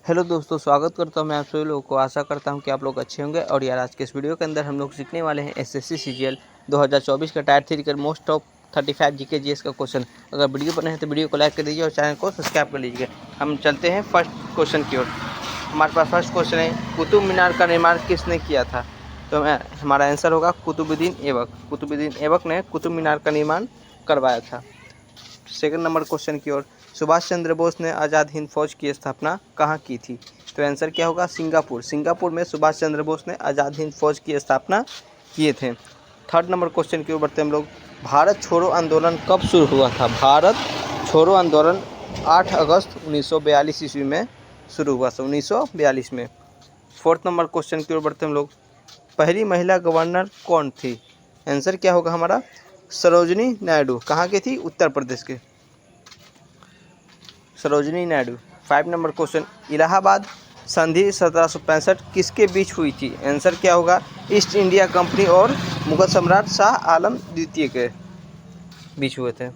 Hello दोस्तों, स्वागत करता हूं मैं आप सभी लोगों को। आशा करता हूं कि आप लोग अच्छे होंगे। और यार आज के इस वीडियो के अंदर हम लोग सीखने वाले हैं एसएससी सीजीएल 2024 का टायर 3 का मोस्ट ऑफ 35 जीके जीएस का क्वेश्चन। अगर वीडियो बने हैं तो वीडियो को लाइक कर दीजिए और चैनल को सब्सक्राइब कर लीजिए। हम चलते हैं फर्स्ट क्वेश्चन की ओर। हमारे पास फर्स्ट क्वेश्चन है, कुतुब मीनार का निर्माण किसने किया था? तो हमारा आंसर होगा कुतुबुद्दीन ऐबक। कुतुबुद्दीन ऐबक ने कुतुब मीनार का निर्माण करवाया था। सेकंड नंबर क्वेश्चन की ओर, सुभाष चंद्र बोस ने आज़ाद हिंद फौज की स्थापना कहाँ की थी? तो आंसर क्या होगा? सिंगापुर। सिंगापुर में सुभाष चंद्र बोस ने आज़ाद हिंद फौज की स्थापना किए थे। थर्ड नंबर क्वेश्चन की ओर बढ़ते हम लोग। भारत छोड़ो आंदोलन कब शुरू हुआ था? भारत छोड़ो आंदोलन 8 अगस्त 1942 ईस्वी में शुरू हुआ था, 1942 में। फोर्थ नंबर क्वेश्चन की ओर बढ़ते हम लोग। पहली महिला गवर्नर कौन थी? आंसर क्या होगा हमारा? सरोजनी नायडू। कहाँ की थी? उत्तर प्रदेश के सरोजनी नायडू। 5 नंबर क्वेश्चन, इलाहाबाद संधि 1765 किसके बीच हुई थी? आंसर क्या होगा? ईस्ट इंडिया कंपनी और मुगल सम्राट शाह आलम द्वितीय के बीच हुए थे।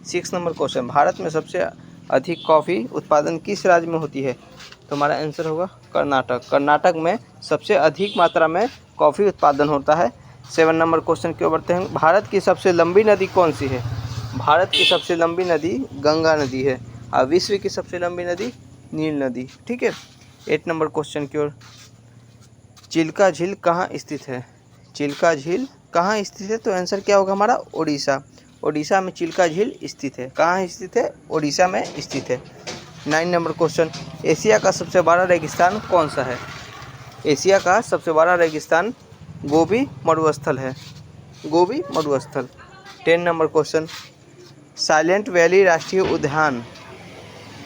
6 नंबर क्वेश्चन, भारत में सबसे अधिक कॉफ़ी उत्पादन किस राज्य में होती है? तो हमारा आंसर होगा कर्नाटक। कर्नाटक में सबसे अधिक मात्रा में कॉफ़ी उत्पादन होता है। 7 नंबर क्वेश्चन की ओर बढ़ते हैं। भारत की सबसे लंबी नदी कौन सी है? भारत की सबसे लंबी नदी गंगा नदी है और विश्व की सबसे लंबी नदी नील नदी। ठीक है। 8 नंबर क्वेश्चन की ओर, चिल्का झील कहाँ स्थित है? चिल्का झील कहाँ स्थित है? तो आंसर क्या होगा हमारा? उड़ीसा। उड़ीसा में चिल्का झील स्थित है। कहाँ स्थित है? उड़ीसा में स्थित है। 9 नंबर क्वेश्चन, एशिया का सबसे बड़ा रेगिस्तान कौन सा है? एशिया का सबसे बड़ा रेगिस्तान गोबी मरुस्थल है। गोबी मरुस्थल। 10 नंबर क्वेश्चन, साइलेंट वैली राष्ट्रीय उद्यान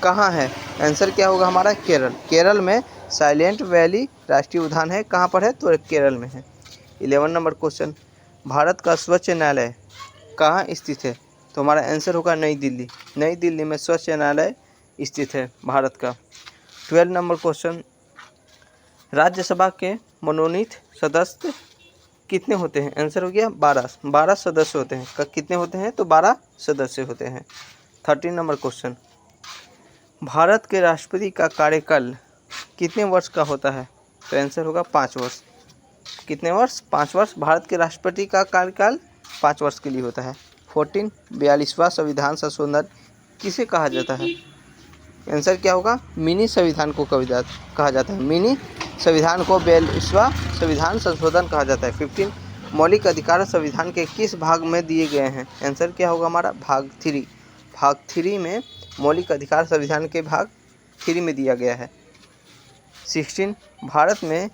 कहाँ है? आंसर क्या होगा हमारा? केरल। केरल में साइलेंट वैली राष्ट्रीय उद्यान है। कहाँ पर है? तो केरल में है। 11 नंबर क्वेश्चन, भारत का स्वच्छ न्यायालय कहाँ स्थित है? तो हमारा आंसर होगा नई दिल्ली। नई दिल्ली में स्वच्छ न्यायालय स्थित है भारत का। 12 नंबर क्वेश्चन, राज्यसभा के मनोनीत सदस्य कितने होते हैं? आंसर हो गया 12। 12 सदस्य होते हैं। कितने होते हैं? तो 12 सदस्य होते हैं। 13 नंबर क्वेश्चन, भारत के राष्ट्रपति का कार्यकाल कितने वर्ष का होता है? तो आंसर होगा 5 वर्ष। कितने वर्ष? 5 वर्ष। भारत के राष्ट्रपति का कार्यकाल 5 वर्ष के लिए होता है। 14, 42वां संविधान संशोधन किसे कहा जाता है? आंसर क्या होगा? मिनी संविधान को कहा जाता है। मिनी संविधान को 42वां संविधान संशोधन कहा जाता है। 15, मौलिक अधिकार संविधान के किस भाग में दिए गए हैं? आंसर क्या होगा हमारा? भाग 3। भाग 3 में मौलिक अधिकार संविधान के भाग 3 में दिया गया है। 16, भारत में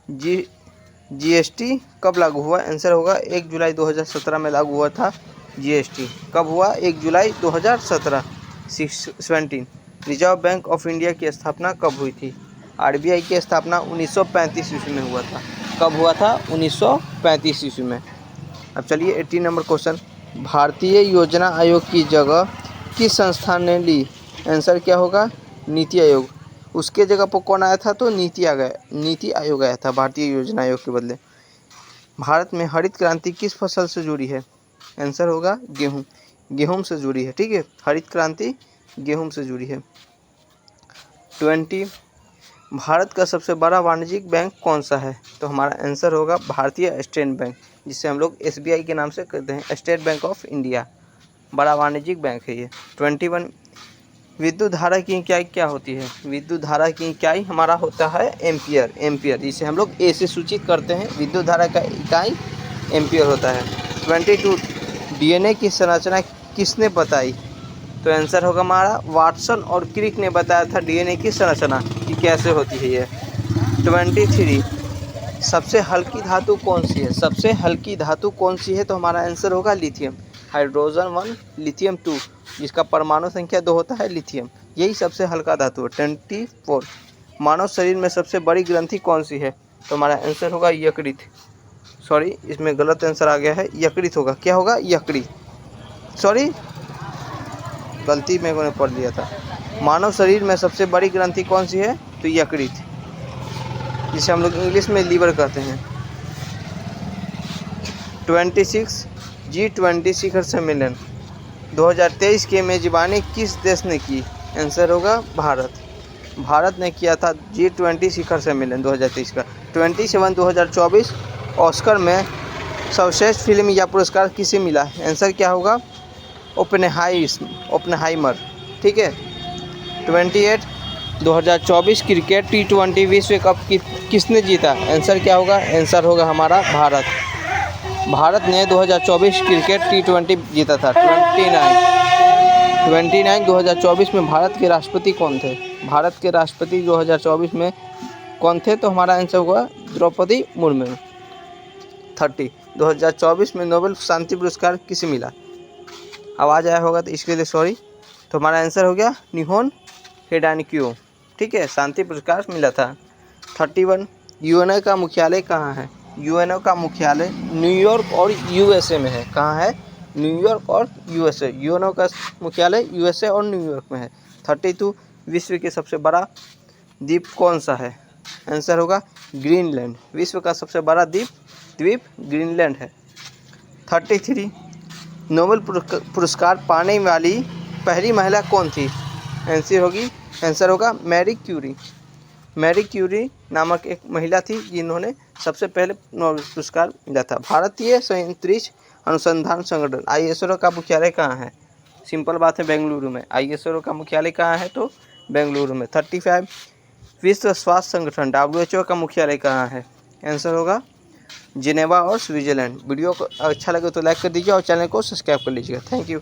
जीएसटी कब लागू हुआ? आंसर होगा 1 जुलाई 2017 में लागू हुआ था जीएसटी। कब हुआ? 1 जुलाई 2017। 17, रिजर्व बैंक ऑफ इंडिया की स्थापना कब हुई थी? आरबीआई की स्थापना 1935 ईस्वी में हुआ था। कब हुआ था? 1935 ईस्वी में। अब चलिए 18 नंबर क्वेश्चन, भारतीय योजना आयोग की जगह किस संस्थान ने ली? आंसर क्या होगा? नीति आयोग। उसके जगह पर कौन आया था? तो नीति आयोग आया था भारतीय योजना आयोग के बदले। भारत में हरित क्रांति किस फसल से जुड़ी है? आंसर होगा गेहूँ। गेहूँ से जुड़ी है। ठीक है, हरित क्रांति गेहूँ से जुड़ी है। 20, भारत का सबसे बड़ा वाणिज्यिक बैंक कौन सा है? तो हमारा आंसर होगा भारतीय स्टेट बैंक, जिसे हम लोग एसबीआई के नाम से कहते हैं, स्टेट बैंक ऑफ इंडिया। बड़ा वाणिज्यिक बैंक है ये। 21, विद्युत धारा की इकाई क्या होती है? विद्युत धारा की इकाई हमारा होता है एम्पियर। एम्पियर, जिसे हम लोग ए से सूचित करते हैं। विद्युत धारा का इकाई एम्पियर होता है। 22, डीएनए की संरचना किसने बताई? तो आंसर होगा हमारा वाटसन और क्रिक ने बताया था डीएनए की संरचना कि कैसे होती है ये। 23, सबसे हल्की धातु कौन सी है? सबसे हल्की धातु कौन सी है? तो हमारा आंसर होगा लिथियम। हाइड्रोजन 1 लिथियम 2, जिसका परमाणु संख्या 2 होता है लिथियम, यही सबसे हल्का धातु है। 24, मानव शरीर में सबसे बड़ी ग्रंथि कौन सी है? तो हमारा आंसर होगा यकृत। सॉरी, इसमें गलत आंसर आ गया है, यकृत होगा। क्या होगा? यकृत। सॉरी, गलती मैंने पढ़ लिया था। मानव शरीर में सबसे बड़ी ग्रंथि कौन सी है? तो यकृत, जिसे हम लोग इंग्लिश में लीवर कहते हैं। 26, G20 शिखर सम्मेलन 2023 की मेजबानी किस देश ने की? आंसर होगा भारत। भारत ने किया था G20 शिखर सम्मेलन 2023 का। 27 2024 ऑस्कर में सर्वश्रेष्ठ फिल्म या पुरस्कार किसे मिला? आंसर क्या होगा? ओपेनहाइमर। ठीक है। 28 2024 क्रिकेट T20 विश्व कप किसने जीता? आंसर क्या होगा? आंसर होगा हमारा भारत। भारत ने 2024 क्रिकेट T20 जीता था। 29 2024 में भारत के राष्ट्रपति कौन थे? भारत के राष्ट्रपति 2024 में कौन थे? तो हमारा आंसर होगा द्रौपदी मुर्मू। 30 2024 में नोबेल शांति पुरस्कार किसे मिला? आवाज़ आया होगा तो इसके लिए सॉरी। तो हमारा आंसर हो गया निहोन हेडानिक्यू। ठीक है, शांति पुरस्कार मिला था। 31 यूएनओ का मुख्यालय कहाँ है? यूएनओ का मुख्यालय न्यूयॉर्क और यूएसए में है। कहाँ है? न्यूयॉर्क और यूएसए। यूएनओ का मुख्यालय यूएसए और न्यूयॉर्क में है। 32 विश्व के सबसे बड़ा द्वीप कौन सा है? आंसर होगा ग्रीनलैंड। विश्व का सबसे बड़ा द्वीप ग्रीनलैंड है। 33 नोबेल पुरस्कार पाने वाली पहली महिला कौन थी? आंसर होगा मैरी क्यूरी। मैरी क्यूरी नामक एक महिला थी जिन्होंने सबसे पहले नोबेल पुरस्कार मिला था। भारतीय अंतरिक्ष अनुसंधान संगठन ISRO का मुख्यालय कहाँ है? सिंपल बात है, बेंगलुरु में। ISRO का मुख्यालय कहाँ है? तो बेंगलुरु में। 35 विश्व स्वास्थ्य संगठन WHO का मुख्यालय कहाँ है? आंसर होगा जिनेवा और स्विट्जरलैंड। वीडियो को अच्छा लगे तो लाइक कर दीजिए और चैनल को सब्सक्राइब कर लीजिएगा। Thank you.